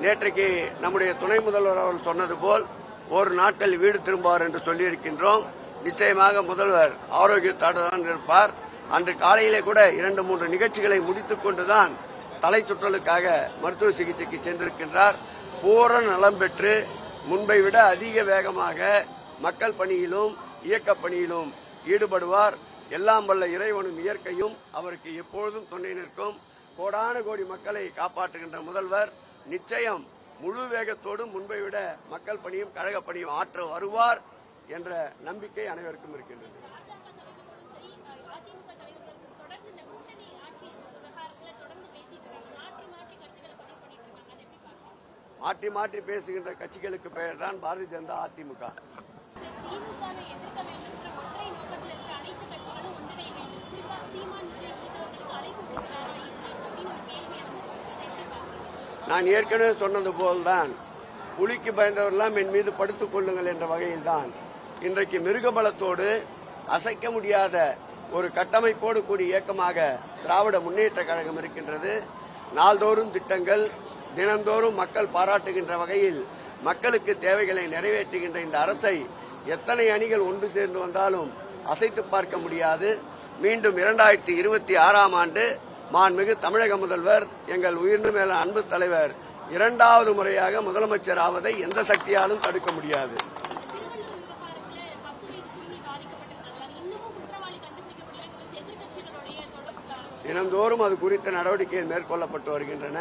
நேற்றைக்கு நம்முடைய துணை முதல்வர் அவர்கள் சொன்னது போல் ஒரு நாட்கள் வீடு திரும்புவார் என்று சொல்லியிருக்கின்றோம். நிச்சயமாக முதல்வர் ஆரோக்கியத்தோடு தான் இருப்பார். அன்று காலையிலே கூட 2-3 நிகழ்ச்சிகளை முடித்துக் கொண்டுதான் தலை சுற்றலுக்காக மருத்துவ சிகிச்சைக்கு சென்றிருக்கின்றார். பூரண நலம் பெற்று முன்பை விட அதிக வேகமாக மக்கள் பணியிலும் இயக்க பணியிலும் ஈடுபடுவார். எல்லாம் வல்ல இறைவனும் இயற்கையும் அவருக்கு எப்பொழுதும் துணை நிற்கும். கோடான கோடி மக்களை காப்பாற்றுகின்ற முதல்வர் நிச்சயம் முழு வேகத்தோடு முன்பை விட மக்கள் பணியும் கழக பணியும் ஆற்ற வருவார் என்ற நம்பிக்கை அனைவருக்கும் இருக்கின்றது. மாற்றி மாற்றி பேசுகின்ற கட்சிகளுக்கு பெயர் தான் பாரதிய ஜனதா அதிமுக. நான் ஏற்கனவே சொன்னது போல்தான் புலிக்கு பயந்தவரெல்லாம் என் மீது படுத்துக் கொள்ளுங்கள் என்ற வகையில்தான் இன்றைக்கு மிருகபலத்தோடு அசைக்க முடியாத ஒரு கட்டமைப்போடு கூடிய இயக்கமாக திராவிட முன்னேற்ற கழகம் இருக்கின்றது. நாள்தோறும் திட்டங்கள், தினந்தோறும் மக்கள் பாராட்டுகின்ற வகையில் மக்களுக்கு தேவைகளை நிறைவேற்றுகின்ற இந்த அரசை எத்தனை அணிகள் ஒன்று சேர்ந்து வந்தாலும் அசைத்து பார்க்க முடியாது. மீண்டும் 2026ஆம் ஆண்டு மாண்புமிகு தமிழக முதல்வர் எங்கள் உயிர்ந்து மேல அன்பு தலைவர் 2வது முறையாக முதலமைச்சர் ஆவதை எந்த சக்தியாலும் தடுக்க முடியாது. தினந்தோறும் அது குறித்த நடவடிக்கைகள் மேற்கொள்ளப்பட்டு வருகின்றன.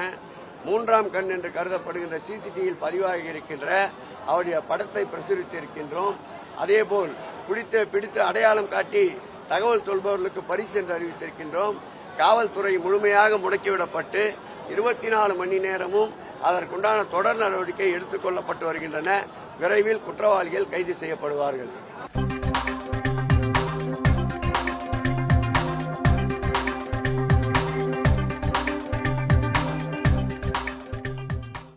3ஆம் கண் என்று கருதப்படுகின்ற சிசிடிவியில் பதிவாகி இருக்கின்ற அவருடைய படத்தை பிரசுரித்திருக்கின்றோம். அதேபோல் பிடித்து அடையாளம் காட்டி தகவல் சொல்பவர்களுக்கு பரிசு என்று அறிவித்திருக்கின்றோம். காவல்துறை முழுமையாக முடக்கிவிடப்பட்டு 24 மணி நேரமும் அதற்குண்டான தொடர் நடவடிக்கை எடுத்துக் கொள்ளப்பட்டு வருகின்றன. விரைவில் குற்றவாளிகள் கைது செய்யப்படுவார்கள்.